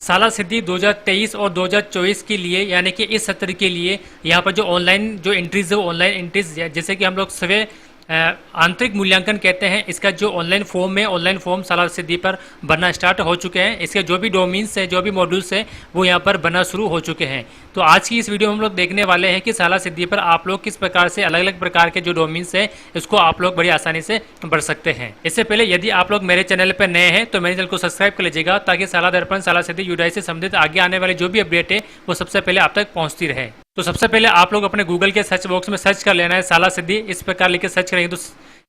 साला सिद्धि 2023 और 2024 के लिए यानी कि इस सत्र के लिए यहाँ पर जो ऑनलाइन जो एंट्रीज है ऑनलाइन एंट्रीज जैसे कि हम लोग सवे आंतरिक मूल्यांकन कहते हैं, इसका जो ऑनलाइन फॉर्म है ऑनलाइन फॉर्म साला सिद्धि पर बनना स्टार्ट हो चुके हैं। इसके जो भी डोमेन्स है जो भी मॉड्यूल्स है वो यहाँ पर बनना शुरू हो चुके हैं। तो आज की इस वीडियो में हम लोग देखने वाले हैं कि साला सिद्धि पर आप लोग किस प्रकार से अलग अलग प्रकार के जो डोमेन्स है इसको आप लोग बड़ी आसानी से बढ़ सकते हैं। इससे पहले यदि आप लोग मेरे चैनल पर नए हैं तो मेरे चैनल को सब्सक्राइब कर लीजिएगा ताकि साला दर्पण साला सिद्धि यूडीआई से संबंधित आगे आने वाले जो भी अपडेट है वो सबसे पहले आप तक पहुंचती रहे। तो सबसे पहले आप लोग अपने गूगल के सर्च बॉक्स में सर्च कर लेना है साला सिद्धि, इस प्रकार लिख के सर्च करेंगे तो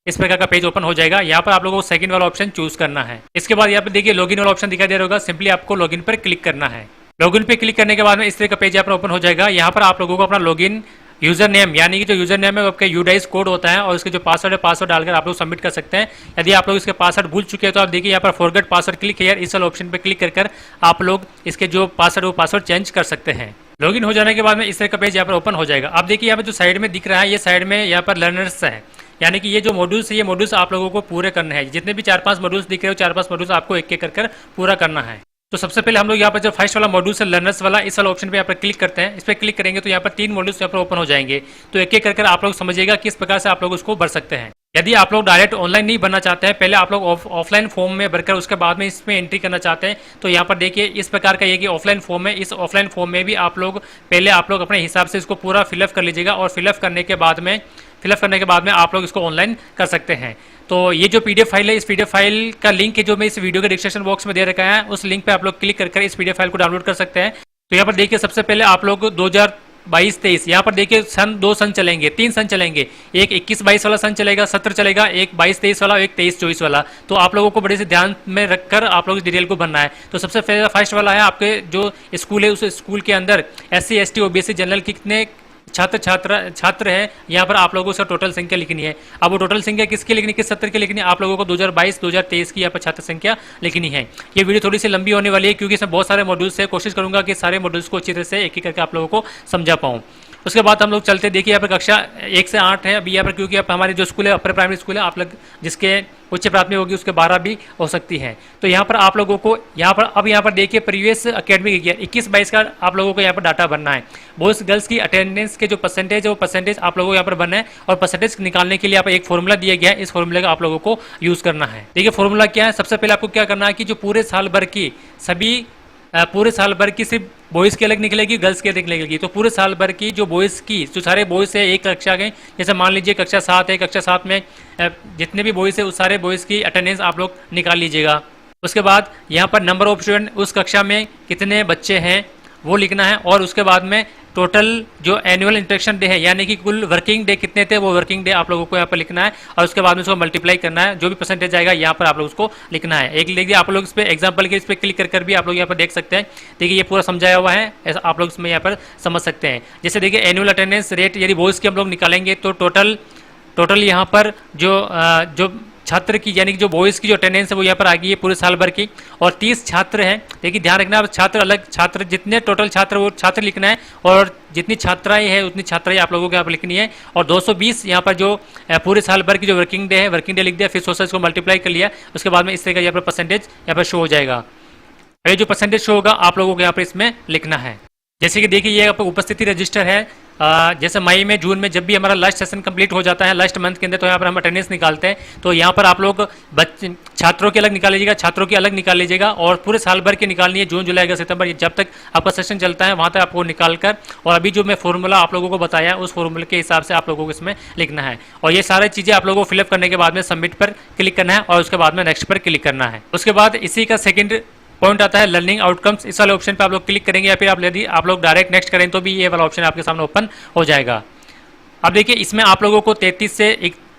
इस प्रकार का पेज ओपन हो जाएगा। यहाँ पर आप लोगों को सेकंड वाला ऑप्शन चूज करना है। इसके बाद यहाँ पर देखिए लॉगिन वाला ऑप्शन दिखाई दे रहा होगा, सिंपली आपको लॉगिन पर क्लिक करना है। लॉगिन पे क्लिक करने के बाद में इस तरह का पेज यहाँ पर ओपन हो जाएगा। यहाँ पर आप लोगों को अपना लॉगिन यूजर नेम यानी कि जो यूजर नेम है आपका यूडाइस कोड होता है और उसके जो पासवर्ड है पासवर्ड डालकर आप लोग सबमिट कर सकते हैं। यदि आप लोग इसके पासवर्ड भूल चुके हैं तो आप देखिए यहाँ पर फॉरगेट पासवर्ड क्लिक हियर इस वाले ऑप्शन पर क्लिक कर आप लोग इसके जो पासवर्ड वो पासवर्ड चेंज कर सकते हैं। लॉगिन हो जाने के बाद में इस तरह का पेज यहाँ पर ओपन हो जाएगा। आप देखिए यहाँ पर जो साइड में दिख रहा है ये साइड में यहाँ पर लर्नर्स है यानी कि ये जो मॉड्यूल्स है ये मॉड्यूल्स आप लोगों को पूरे करने हैं। जितने भी 4-5 मॉड्यूल्स दिख रहे हो 4-5 मॉड्यूल्स आपको एक एक कर पूरा करना है। तो सबसे पहले हम लोग यहाँ पर जो फर्स्ट वाला मॉड्यूल है लर्नर्स वाला इस वाला ऑप्शन पे यहाँ पर क्लिक करते हैं। इस पर क्लिक करेंगे तो यहाँ पर 3 मॉड्यूल्स यहाँ पर ओपन हो जाएंगे। तो एक एक कर आप लोग समझिएगा किस प्रकार से आप लोग उसको भर सकते हैं। यदि आप लोग डायरेक्ट ऑनलाइन नहीं भरना चाहते हैं, पहले आप लोग ऑफलाइन फॉर्म में भरकर उसके बाद में इसमें एंट्री करना चाहते हैं तो यहाँ पर देखिए इस प्रकार का ये कि ऑफलाइन फॉर्म है। इस ऑफलाइन फॉर्म में भी आप लोग पहले आप लोग अपने हिसाब से इसको पूरा फिलअप कर लीजिएगा और फिलअप करने के बाद में आप लोग इसको ऑनलाइन कर सकते हैं। तो ये जो पीडीएफ फाइल है इस पीडीएफ फाइल का लिंक है जो मैं इस वीडियो के डिस्क्रिप्शन बॉक्स में दे रखा है, उस लिंक पे आप लोग क्लिक कर इस पीडीएफ फाइल को डाउनलोड कर सकते हैं। तो यहाँ पर देखिए सबसे पहले आप लोग 2022-23 यहाँ पर देखिए दो सन चलेंगे, 3 सन चलेंगे। एक 21-22 वाला सन चलेगा, सत्र चलेगा, एक 22-23 वाला, एक 23-24 वाला। तो आप लोगों को बड़े से ध्यान में रखकर आप लोग इस डिटेल को भरना है। तो सबसे फर्स्ट वाला है आपके जो स्कूल है उस स्कूल के अंदर SC ST OBC जनरल कितने छात्र है यहाँ पर आप लोगों को टोटल संख्या लिखनी है। अब वो टोटल संख्या किसकी लिखनी, किस सत्र की लिखनी है, आप लोगों को 2022-2023 की यहाँ पर छात्र संख्या लिखनी है। ये वीडियो थोड़ी सी लंबी होने वाली है क्योंकि इसमें बहुत सारे मॉड्यूल्स है। कोशिश करूंगा कि सारे मॉड्यूल्स को अच्छी तरह से एक एक करके आप लोगों को समझा पाऊँ। उसके बाद हम लोग चलते देखिए यहाँ पर कक्षा 1 से 8 है अभी यहाँ पर, क्योंकि आप हमारे जो स्कूल है अपर प्राइमरी स्कूल है आप लोग जिसके उच्च प्राथमिक होगी उसके 12 भी हो सकती है। तो यहाँ पर आप लोगों को यहाँ पर देखिए प्रीवियस एकेडमिक ईयर 21-22 का आप लोगों को यहाँ पर डाटा भरना है। बॉयज गर्ल्स की अटेंडेंस के जो परसेंटेज है वो परसेंटेज आप लोगों को यहाँ पर भरना है और परसेंटेज निकालने के लिए यहाँ पर एक फॉर्मूला दिया गया है। इस फॉर्मूले का आप लोगों को यूज करना है। देखिए फॉर्मूला क्या है, सबसे पहले आपको क्या करना है कि जो पूरे साल भर की सिर्फ बॉयज़ की अलग निकलेगी, गर्ल्स की अलग निकलेगी। तो पूरे साल भर की जो बॉयज़ की जो सारे बॉयज़ है एक कक्षा के, जैसे मान लीजिए कक्षा 7 है, कक्षा 7 में जितने भी बॉयज़ है उस सारे बॉयज़ की अटेंडेंस आप लोग निकाल लीजिएगा। उसके बाद यहाँ पर नंबर ऑफ स्टूडेंट उस कक्षा में कितने बच्चे हैं वो लिखना है और उसके बाद में टोटल जो एनुअल इंस्ट्रक्शन डे है यानी कि कुल वर्किंग डे कितने थे वो वर्किंग डे आप लोगों को यहाँ पर लिखना है और उसके बाद में उसको मल्टीप्लाई करना है। जो भी परसेंटेज आएगा यहाँ पर आप लोग उसको लिखना है। एक देखिए आप लोग इस पर एग्जाम्पल के इस पर क्लिक कर भी आप लोग यहाँ पर देख सकते हैं। देखिए ये पूरा समझाया हुआ है, ऐसा आप लोग इसमें यहाँ पर समझ सकते हैं। जैसे देखिए एनुअल अटेंडेंस रेट यदि बॉयज़ की हम लोग निकालेंगे तो टोटल यहाँ पर जो छात्र की यानी कि जो बॉयज़ की जो अटेंडेंस है वो यहाँ पर आ गई है पूरे साल भर की और 30 छात्र हैं। देखिए ध्यान रखना छात्र जितने टोटल छात्र वो छात्र लिखना है और जितनी छात्राएं हैं उतनी छात्राएं आप लोगों को यहाँ पर लिखनी है। और 220 यहाँ पर जो पूरे साल भर की जो वर्किंग डे है वर्किंग डे लिख दिया, फिर 100 को मल्टीप्लाई कर लिया, उसके बाद में इस तरह का यहाँ पर परसेंटेज यहाँ पर शो हो जाएगा। ये जो परसेंटेज शो होगा आप लोगों को यहाँ पर इसमें लिखना है। जैसे कि देखिए ये उपस्थिति रजिस्टर है। जैसे मई में जून में जब भी हमारा लास्ट सेशन कंप्लीट हो जाता है लास्ट मंथ के अंदर तो यहाँ पर हम अटेंडेंस निकालते हैं। तो यहाँ पर आप लोग छात्रों की अलग निकाल लीजिएगा, छात्रों की अलग निकाल लीजिएगा और पूरे साल भर की निकालनी है, जून जुलाई अगस्त सितंबर जब तक आपका सेशन चलता है वहाँ तक आपको निकाल कर और अभी जो मैं फॉर्मूला आप लोगों को बताया है उस फॉर्मूले के हिसाब से आप लोगों को इसमें लिखना है। और ये सारी चीज़ें आप लोगों को फिलअप करने के बाद में सबमिट पर क्लिक करना है और उसके बाद में नेक्स्ट पर क्लिक करना है। उसके बाद इसी का सेकेंड पॉइंट आता है लर्निंग आउटकम्स। इस वाले ऑप्शन पे आप लोग क्लिक करेंगे या फिर यदि आप लोग डायरेक्ट नेक्स्ट करें तो भी ये वाला ऑप्शन आपके सामने ओपन हो जाएगा। अब देखिए इसमें आप लोगों को 33 से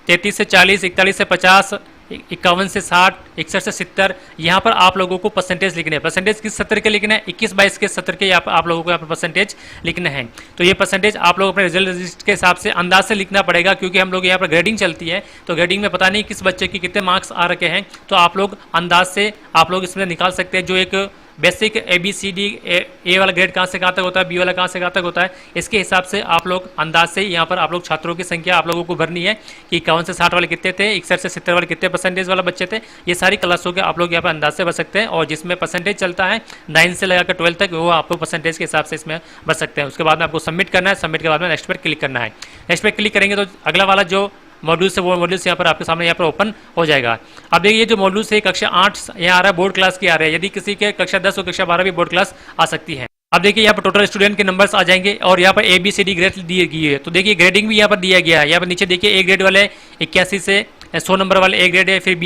40, 41 से 50, 51 से 60, 61 से 70 यहाँ पर आप लोगों को परसेंटेज लिखने हैं। परसेंटेज किस सत्र के लिखना है, 21-22 के सत्र के आप लोगों को यहाँ पर परसेंटेज लिखना है। तो ये परसेंटेज आप लोग अपने रिजल्ट रजिस्टर के हिसाब से अंदाज से लिखना पड़ेगा क्योंकि हम लोग यहाँ पर ग्रेडिंग चलती है। तो ग्रेडिंग में पता नहीं किस बच्चे की कितने मार्क्स आ रखे हैं तो आप लोग अंदाज से आप लोग इसमें निकाल सकते हैं। जो एक बेसिक ABCD ए वाला ग्रेड कहाँ से कहाँ तक होता है, बी वाला कहाँ से कहाँ तक होता है, इसके हिसाब से आप लोग अंदाज से यहाँ पर आप लोग छात्रों की संख्या आप लोगों को भरनी है कि 51 से 60 वाले कितने थे, 61 से 70 वाले कितने परसेंटेज वाला बच्चे थे। ये सारी क्लासों के आप लोग यहाँ पर अंदाज से भर सकते हैं, और जिसमें परसेंटेज चलता है 9 से लेकर 12 तक, वो आपको परसेंटेज के हिसाब से इसमें भर सकते हैं। उसके बाद में आपको सबमिट करना है, सबमिट के बाद में नेक्स्ट पर क्लिक करना है। नेक्स्ट पर क्लिक करेंगे तो अगला वाला जो मॉड्यूल्स है वो मॉड्यूल्स यहाँ पर आपके सामने यहाँ पर ओपन हो जाएगा। अब देखिए जो मॉड्यूल्स है कक्षा 8 यहाँ आ रहा है, बोर्ड क्लास की आ रहे हैं, यदि किसी के कक्षा 10 और कक्षा 12 भी बोर्ड क्लास आ सकती है। अब देखिए यहाँ पर टोटल स्टूडेंट के नंबर्स आ जाएंगे और यहाँ पर ABCD ग्रेड दिए गई है। तो देखिए ग्रेडिंग भी यहाँ पर दिया गया है। यहाँ पर नीचे देखिए ए ग्रेड वाले 81 से 100 नंबर वाले ए ग्रेड है, फिर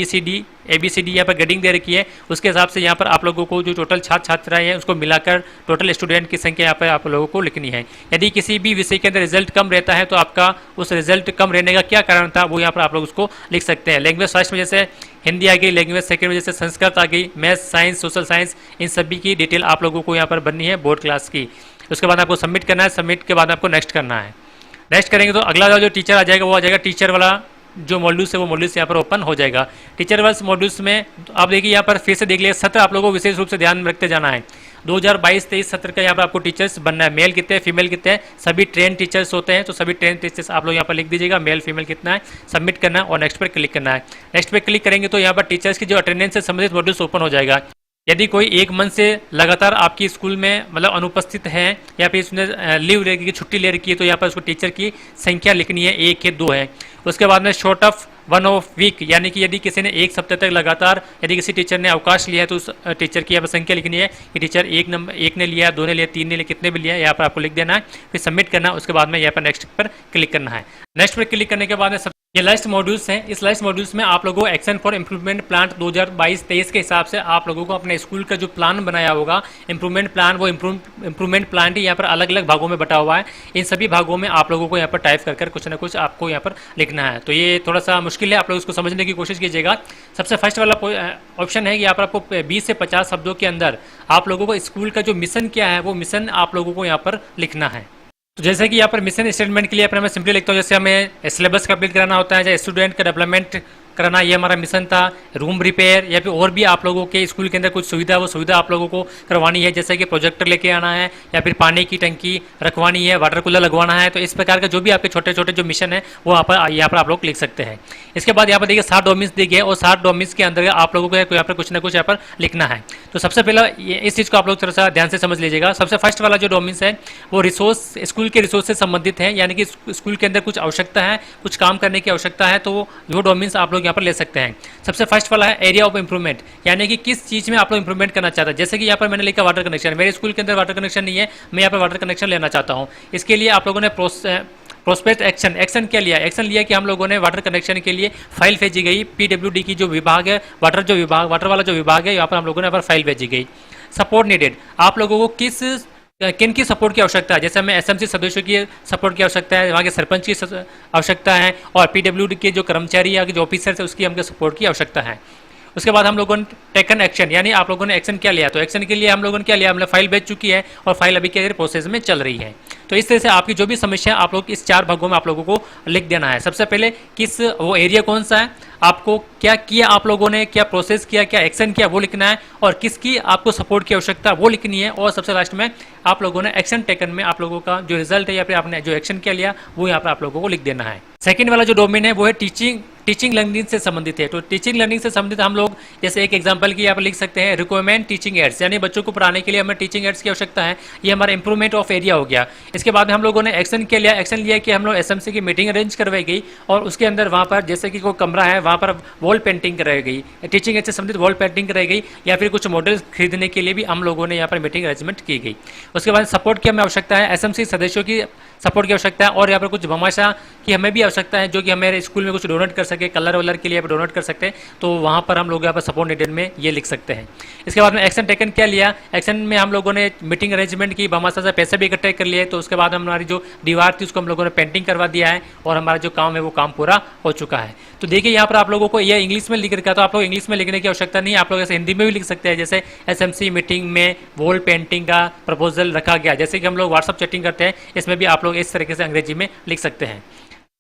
ABCD यहाँ पर ग्रेडिंग दे रखी है। उसके हिसाब से यहाँ पर आप लोगों को जो टोटल छात्र छात्राएं हैं उसको मिलाकर टोटल स्टूडेंट की संख्या यहाँ पर आप लोगों को लिखनी है। यदि किसी भी विषय के अंदर रिजल्ट कम रहता है तो आपका उस रिजल्ट कम रहने का क्या कारण था वो यहाँ पर आप लोग उसको लिख सकते हैं। लैंग्वेज फर्स्ट में जैसे हिंदी आ गई, लैंग्वेज सेकंड में जैसे संस्कृत आ गई, मैथ्स, साइंस, सोशल साइंस, इन सभी की डिटेल आप लोगों को यहाँ पर बननी है बोर्ड क्लास की। उसके बाद आपको सबमिट करना है, सबमिट के बाद आपको नेक्स्ट करना है। नेक्स्ट करेंगे तो अगला जो टीचर आ जाएगा वो आ जाएगा टीचर वाला जो मॉड्यूल्स है वो मॉड्यूल्स यहाँ पर ओपन हो जाएगा। टीचर वाले मॉड्यूल्स में आप देखिए यहाँ पर फिर से देख लिया सत्र आप लोगों को विशेष रूप से ध्यान में रखते जाना है। 2022-23 सत्र का यहाँ पर आपको टीचर्स बनना है। मेल कितने हैं, फीमेल कितने हैं, सभी ट्रेन टीचर्स होते हैं, तो सभी ट्रेन टीचर्स आप लोग यहाँ पर लिख दीजिएगा, मेल फीमेल कितना है, सबमिट करना है और नेक्स्ट पर क्लिक करना है। नेक्स्ट पर क्लिक करेंगे तो यहाँ पर टीचर्स की जो अटेंडेंस से संबंधित मॉड्यूल्स ओपन हो जाएगा। यदि कोई एक मंथ से लगातार आपकी स्कूल में मतलब अनुपस्थित है या फिर उसने लीव ले रखी, छुट्टी ले रखी है, तो यहाँ पर उसको टीचर की संख्या लिखनी है, 1 या 2 है। उसके बाद में शॉर्ट ऑफ 1 ऑफ वीक, यानी कि यदि किसी ने 1 सप्ताह तक लगातार यदि किसी टीचर ने अवकाश लिया है तो उस टीचर की यहाँ पर संख्या लिखनी है कि टीचर 1 ने लिया, 2 ने लिया, 3 ने लिया, कितने भी लिया, यहाँ पर आपको लिख देना है, फिर सबमिट करना है। उसके बाद में यहाँ पर नेक्स्ट पर क्लिक करना है। नेक्स्ट पर क्लिक करने के बाद में ये लास्ट मॉड्यूल्स हैं। इस लास्ट मॉड्यूल्स में आप लोगों को एक्शन फॉर इम्प्रूवमेंट प्लान 2022-23 के हिसाब से आप लोगों को अपने स्कूल का जो प्लान बनाया होगा इम्प्रूवमेंट प्लान, वो इम्प्रूवमेंट प्लान ही यहाँ पर अलग अलग भागों में बटा हुआ है। इन सभी भागों में आप लोगों को यहाँ पर टाइप कर कुछ ना कुछ आपको यहाँ पर लिखना है। तो ये थोड़ा सा मुश्किल है, आप लोग इसको समझने की कोशिश कीजिएगा। सबसे फर्स्ट वाला ऑप्शन है कि यहाँ पर आपको 20 से 50 शब्दों के अंदर आप लोगों को स्कूल का जो मिशन क्या है वो मिशन आप लोगों को यहाँ पर लिखना है। तो जैसे कि यहाँ पर मिशन स्टेटमेंट के लिए मैं सिंपली लिखता हूँ, जैसे हमें सिलेबस कंप्लीट कराना होता है, चाहे स्टूडेंट का डेवलपमेंट कराना, ये हमारा मिशन था। रूम रिपेयर या फिर और भी आप लोगों के स्कूल के अंदर कुछ सुविधा, वो सुविधा आप लोगों को करवानी है, जैसे कि प्रोजेक्टर लेके आना है या फिर पानी की टंकी रखवानी है, वाटर कूलर लगवाना है। तो इस प्रकार का जो भी आपके छोटे छोटे जो मिशन है वो यहाँ पर आप लोग लिख सकते हैं। इसके बाद यहाँ पर देखिए 60 डोमेन्स दिए गए और 60 डोमेन्स के अंदर आप लोगों को यहाँ पर कुछ ना कुछ यहाँ पर लिखना है। तो सबसे पहला इस चीज़ को आप लोग थोड़ा सा ध्यान से समझ लीजिएगा। सबसे फर्स्ट वाला जो डोमेन्स है वो रिसोर्स, स्कूल के रिसोर्स से संबंधित है, यानी कि स्कूल के अंदर कुछ आवश्यकता है, कुछ काम करने की आवश्यकता है, तो वो डोमेन्स आप लोग यहाँ पर ले सकते हैं। सबसे फर्स्ट वाला है एरिया ऑफ इंप्रूवमेंट, यानी कि किस चीज़ में आप लोग इंप्रूवमेंट करना चाहते हैं। जैसे कि यहाँ पर मैंने लिखा वाटर कनेक्शन, मेरे स्कूल के अंदर वाटर कनेक्शन नहीं है, मैं यहाँ पर वाटर कनेक्शन लेना चाहता हूँ। इसके लिए आप लोगों ने प्रोस्पेक्ट एक्शन क्या लिया, एक्शन लिया कि हम लोगों ने वाटर कनेक्शन के लिए फाइल भेजी गई। PWD की जो विभाग है, वाटर वाला जो विभाग है, यहाँ पर हम लोगों ने यहाँ पर फाइल भेजी गई। सपोर्ट नीडेड, आप लोगों को किन की सपोर्ट की आवश्यकता है, जैसे हमें SMC सदस्यों की सपोर्ट की आवश्यकता है, वहाँ के सरपंच की आवश्यकता है, और PWD के जो कर्मचारी या जो ऑफिसर है उसकी हमको सपोर्ट की आवश्यकता है। उसके बाद हम लोगों ने टेकन एक्शन, यानी आप लोगों ने एक्शन क्या लिया, तो एक्शन के लिए हम लोगों ने क्या लिया, हमने फाइल भेज चुकी है और फाइल अभी के प्रोसेस में चल रही है। तो इस तरह से आपकी जो भी समस्या आप लोग इस 4 भागों में आप लोगों को लिख देना है। सबसे पहले किस वो एरिया कौन सा है, आपको क्या किया, आप लोगों ने क्या प्रोसेस किया, क्या एक्शन किया वो लिखना है, और किसकी आपको सपोर्ट की आवश्यकता वो लिखनी है, और सबसे लास्ट में आप लोगों ने एक्शन टेकन में आप लोगों का जो रिजल्ट है या फिर आपने जो एक्शन क्या लिया वो यहाँ पर आप लोगों को लिख देना है। सेकंड वाला जो डोमेन है वो है टीचिंग लर्निंग से संबंधित है। तो टीचिंग लर्निंग से संबंधित हम लोग जैसे एक एग्जांपल की यहाँ पर लिख सकते हैं, रिक्वायरमेंट टीचिंग एड्स, यानी बच्चों को पढ़ाने के लिए हमें टीचिंग एड्स की आवश्यकता है। ये हमारा इंप्रूवमेंट ऑफ एरिया हो गया। इसके बाद हम लोगों ने एक्शन क्या लिया, एक्शन लिया कि हम लोग SMC की मीटिंग अरेंज करवाई गई और उसके अंदर वहाँ पर जैसे कि कोई कमरा है वहाँ पर वॉल पेंटिंग कराई गई, टीचिंग एड से संबंधित वॉल पेंटिंग कराई गई, या फिर कुछ मॉडल्स खरीदने के लिए भी हम लोगों ने यहाँ पर मीटिंग अरेंजमेंट की गई। उसके बाद सपोर्ट की हमें आवश्यकता है, SMC सदस्यों की सपोर्ट की आवश्यकता है, और यहाँ पर कुछ भामाशाह की हमें भी आवश्यकता है जो कि हमारे स्कूल में कुछ डोनेट कर सके, कलर वलर के लिए डोनेट कर सकते हैं, तो वहाँ पर हम लोग यहाँ पर सपोर्ट नीडेड में ये लिख सकते हैं। इसके बाद में एक्शन टेकन क्या लिया, एक्शन में हम लोगों ने मीटिंग अरेंजमेंट की, भामाशाह से पैसे भी इकट्ठे कर लिए, तो उसके बाद हमारी जो दीवार थी उसको हम लोगों ने पेंटिंग करवा दिया है और हमारा जो काम है वो काम पूरा हो चुका है। तो देखिए यहाँ पर आप लोगों को यह इंग्लिश में लिख रखा है, तो आप लोग इंग्लिश में लिखने की आवश्यकता नहीं है, आप लोग ऐसे हिंदी में भी लिख सकते हैं। जैसे SMC मीटिंग में वॉल पेंटिंग का प्रपोजल रखा गया, जैसे कि हम लोग व्हाट्सअप चैटिंग करते हैं, इसमें भी आप लोग इस तरीके से अंग्रेजी में लिख सकते हैं।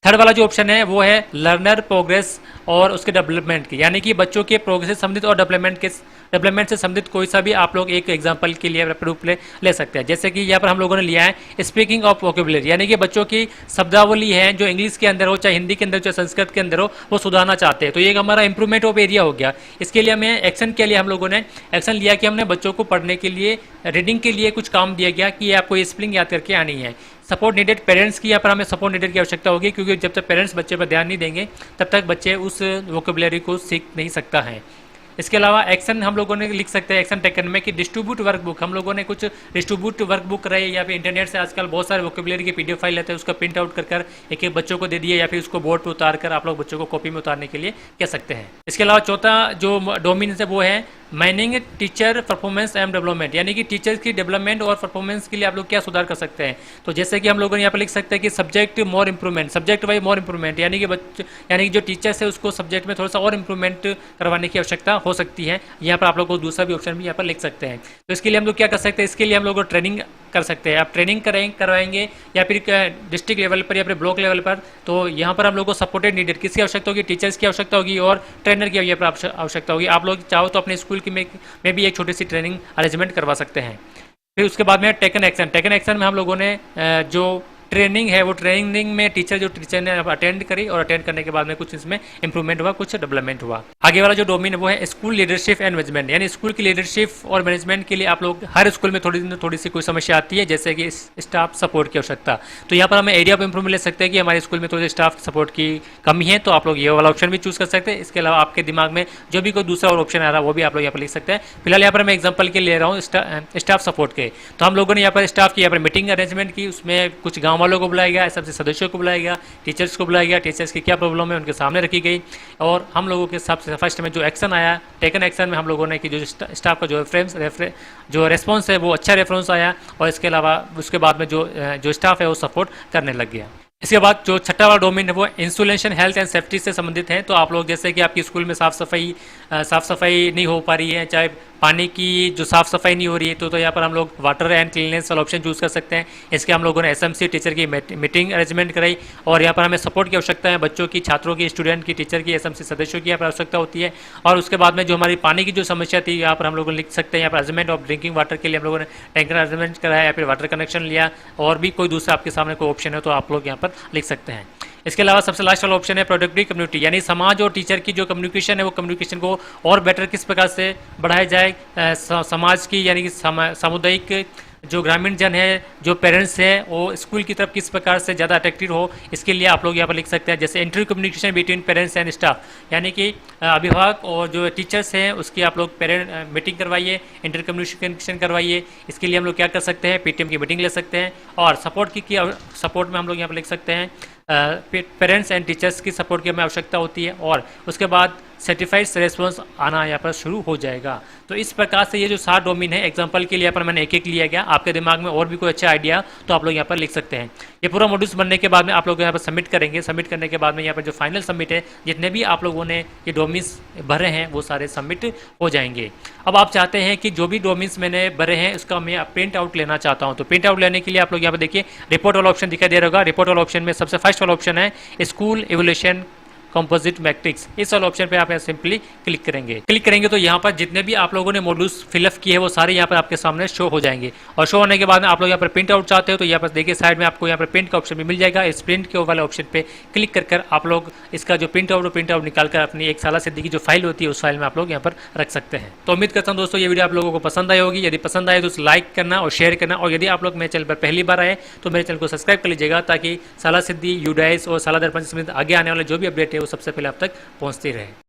थर्ड वाला जो ऑप्शन है वो है लर्नर प्रोग्रेस और उसके डेवलपमेंट की, यानी कि बच्चों के प्रोग्रेस से संबंधित और डेवलपमेंट के डेवलपमेंट से संबंधित कोई सा भी आप लोग एक एग्जाम्पल के लिए प्रूफ ले सकते हैं। जैसे कि यहाँ पर हम लोगों ने लिया है स्पीकिंग ऑफ वोकेबुलरी, यानी कि बच्चों की शब्दावली है जो इंग्लिश के अंदर हो, चाहे हिंदी के अंदर, चाहे संस्कृत के अंदर हो, वो सुधारना चाहते हैं। तो ये हमारा इंप्रूवमेंट ऑफ एरिया हो गया। इसके लिए हमें एक्शन के लिए हम लोगों ने एक्शन लिया कि हमने बच्चों को पढ़ने के लिए, रीडिंग के लिए कुछ काम दिया गया कि आपको ये स्पेलिंग याद करके आनी है। सपोर्ट नीडेड पेरेंट्स की, यहाँ पर हमें सपोर्ट नीडेड की आवश्यकता होगी, क्योंकि जब तक पेरेंट्स बच्चे पर ध्यान नहीं देंगे तब तक बच्चे उस वोकेबुलरी को सीख नहीं सकता है। इसके अलावा एक्शन हम लोगों ने लिख सकते हैं एक्शन टेकन में कि डिस्ट्रीब्यूट वर्कबुक, हम लोगों ने कुछ डिस्ट्रीब्यूट वर्कबुक रहे या फिर इंटरनेट से आजकल बहुत सारे वोकेबुलरी की पीडीएफ फाइल लेते हैं, उसका प्रिंट आउट कर एक एक बच्चों को दे दिए या फिर उसको बोर्ड पर उतार कर आप लोग बच्चों को कॉपी में उतारने के लिए कह सकते हैं। इसके अलावा चौथा जो डोमेन है वो है Manning teacher performance and development, यानी कि टीचर्स की डेवलपमेंट और परफॉर्मेंस के लिए आप लोग क्या सुधार कर सकते हैं। तो जैसे कि हम लोगों ने यहाँ पर लिख सकते हैं कि सब्जेक्ट मोर इंप्रूवमेंट, सब्जेक्ट वाइज मोर इंप्रूवमेंट, यानी कि जो टीचर्स है उसको सब्जेक्ट में थोड़ा सा और इंप्रूवमेंट करवाने की आवश्यकता हो सकती है। यहाँ पर आप लोग को दूसरा भी ऑप्शन भी यहाँ पर लिख सकते हैं। तो इसके लिए हम लोग क्या कर सकते हैं, इसके लिए हम लोग ट्रेनिंग कर सकते हैं। आप ट्रेनिंग करवाएंगे या फिर डिस्ट्रिक्ट लेवल पर या फिर ब्लॉक लेवल पर, तो यहाँ पर हम लोग को सपोर्टेड नीडेड किसकी आवश्यकता होगी, टीचर्स की आवश्यकता होगी और ट्रेनर की यहाँ पर आवश्यकता होगी। आप लोग चाहो तो अपने स्कूल की में भी एक छोटी सी ट्रेनिंग अरेंजमेंट करवा सकते हैं। फिर उसके बाद में टेकन एक्शन, टेकन एक्शन में हम लोगों ने जो ट्रेनिंग है वो ट्रेनिंग में टीचर ने अटेंड करी और अटेंड करने के बाद में कुछ इसमें इंप्रूवमेंट हुआ, कुछ डेवलपमेंट हुआ। आगे वाला जो डोमेन है वो है स्कूल लीडरशिप एंड मैनेजमेंट, यानी स्कूल की लीडरशिप और मैनेजमेंट के लिए आप लोग हर स्कूल में थोड़ी सी कोई समस्या आती है, जैसे कि स्टाफ सपोर्ट की आवश्यकता। तो यहाँ पर हमें एरिया ऑफ इंप्रूवमेंट ले सकते हैं कि हमारे स्कूल में थोड़ी स्टाफ सपोर्ट की कमी है, तो आप लोग ये वाला ऑप्शन भी चूज कर सकते हैं। इसके अलावा आपके दिमाग में जो भी कोई दूसरा और ऑप्शन आ रहा है वो भी आप लोग यहाँ पर लिख सकते हैं। फिलहाल यहाँ पर मैं एग्जाम्पल के ले रहा हूँ स्टाफ सपोर्ट के। तो हम लोगों ने यहाँ पर स्टाफ की यहाँ पर मीटिंग अरेंजमेंट की, उसमें कुछ गाँव वालों को बुलाया गया, सबसे सदस्यों को बुलाया गया, टीचर्स को बुलाया गया, टीचर्स की क्या प्रॉब्लम है उनके सामने रखी गई, और हम लोगों के सबसे फर्स्ट में जो एक्शन आया टेकन एक्शन में हम लोगों ने कि जो स्टाफ का जो रेस्पॉन्स है वो अच्छा रेफरेंस आया, और इसके अलावा उसके बाद में जो स्टाफ है वो सपोर्ट करने लग गया। इसके बाद जो छठा वाला डोमेन है वो इंसुलेशन हेल्थ एंड सेफ्टी से संबंधित है। तो आप लोग जैसे कि आपकी स्कूल में साफ सफाई नहीं हो पा रही है, चाहे पानी की जो साफ सफाई नहीं हो रही है, तो यहाँ पर हम लोग वाटर एंड क्लीननेस वाला ऑप्शन चूज कर सकते हैं। इसके हम लोगों ने एसएमसी टीचर की मीटिंग अरेंजमेंट कराई, और यहाँ पर हमें सपोर्ट की आवश्यकता है, बच्चों की, छात्रों की, स्टूडेंट की, टीचर की, एसएमसी सदस्यों की यहाँ पर आवश्यकता होती है। और उसके बाद में जो हमारी पानी की जो समस्या थी यहाँ पर हम लोग लिख सकते हैं, यहाँ पर अरेंजमेंट ऑफ ड्रिंकिंग वाटर के लिए हम लोगों ने टैंकर अरेंजमेंट कराया या फिर वाटर कनेक्शन लिया, और भी कोई दूसरा आपके सामने कोई ऑप्शन है तो आप लोग यहाँ पर लिख सकते हैं। इसके अलावा सबसे लास्ट वाला ऑप्शन है प्रोडक्टिव कम्युनिटी, यानी समाज और टीचर की जो कम्युनिकेशन है वो कम्युनिकेशन को और बेटर किस प्रकार से बढ़ाया जाए, समाज की यानी कि सामुदायिक जो ग्रामीण जन है, जो पेरेंट्स हैं, वो स्कूल की तरफ किस प्रकार से ज़्यादा अट्रैक्टिव हो, इसके लिए आप लोग यहाँ पर लिख सकते हैं। जैसे inter communication between parents and staff, यानी कि अभिभावक और जो टीचर्स हैं उसकी आप लोग पेरेंट मीटिंग करवाइए, इंटर कम्युनिकेशन करवाइए। इसके लिए हम लोग क्या कर सकते हैं, पीटीएम की मीटिंग ले सकते हैं। और सपोर्ट की सपोर्ट में हम लोग यहाँ पर लिख सकते हैं पेरेंट्स एंड टीचर्स की सपोर्ट की हमें आवश्यकता होती है, और उसके बाद सर्टिफाइड रेस्पॉन्स आना यहाँ पर शुरू हो जाएगा। तो इस प्रकार से ये जो 7 डोमेन है, एग्जांपल के लिए यहाँ पर मैंने एक एक लिया गया। आपके दिमाग में और भी कोई अच्छा आइडिया तो आप लोग यहाँ पर लिख सकते हैं। ये पूरा मॉड्यूल्स बनने के बाद में आप लोग यहाँ पर सबमिट करेंगे। सबमिट करने के बाद में यहाँ पर जो फाइनल सबमिट है, जितने भी आप लोगों ने ये डोमेन्स भरे हैं वो सारे सबमिट हो जाएंगे। अब आप चाहते हैं कि जो भी डोमेन्स मैंने भरे हैं उसका मैं प्रिंट आउट लेना चाहता हूँ। तो प्रिंट आउट लेने के लिए आप लोग यहाँ पर देखिए रिपोर्ट वाला ऑप्शन दिखाई दे रहा होगा। रिपोर्ट वाला ऑप्शन में सबसे फर्स्ट वाला ऑप्शन है स्कूल इवोल्यूशन कंपोजिट मैट्रिक्स। इस वाले ऑप्शन पे आप सिंपली क्लिक करेंगे तो यहाँ पर जितने भी आप लोगों ने मॉड्यूल्स फिलअप किए हैं वो सारे यहाँ पर आपके सामने शो हो जाएंगे। और शो होने के बाद में आप लोग यहाँ पर प्रिंट आउट चाहते हो तो यहाँ पर देखिए साइड में आपको यहाँ पर प्रिंट का ऑप्शन भी मिल जाएगा। इस प्रिंट के वाले ऑप्शन पे क्लिक कर आप लोग इसका जो प्रिंट आउट निकाल कर अपनी एक साल सिद्धि की जो फाइल होती है उस फाइल में आप लोग यहाँ पर रख सकते हैं। तो उम्मीद करता हूँ दोस्तों ये वीडियो आप लोगों को पसंद आई होगी। यदि पसंद आए तो लाइक करना और शेयर करना, और यदि आप लोग मेरे चैनल पर पहली बार आए तो मेरे चैनल को सब्सक्राइब कर लीजिएगा, ताकि साला सिद्धि, यूडाइस और साला दर्पण से आगे आने वाले जो भी अपडेट है वो सबसे पहले आप तक पहुंचती रहे।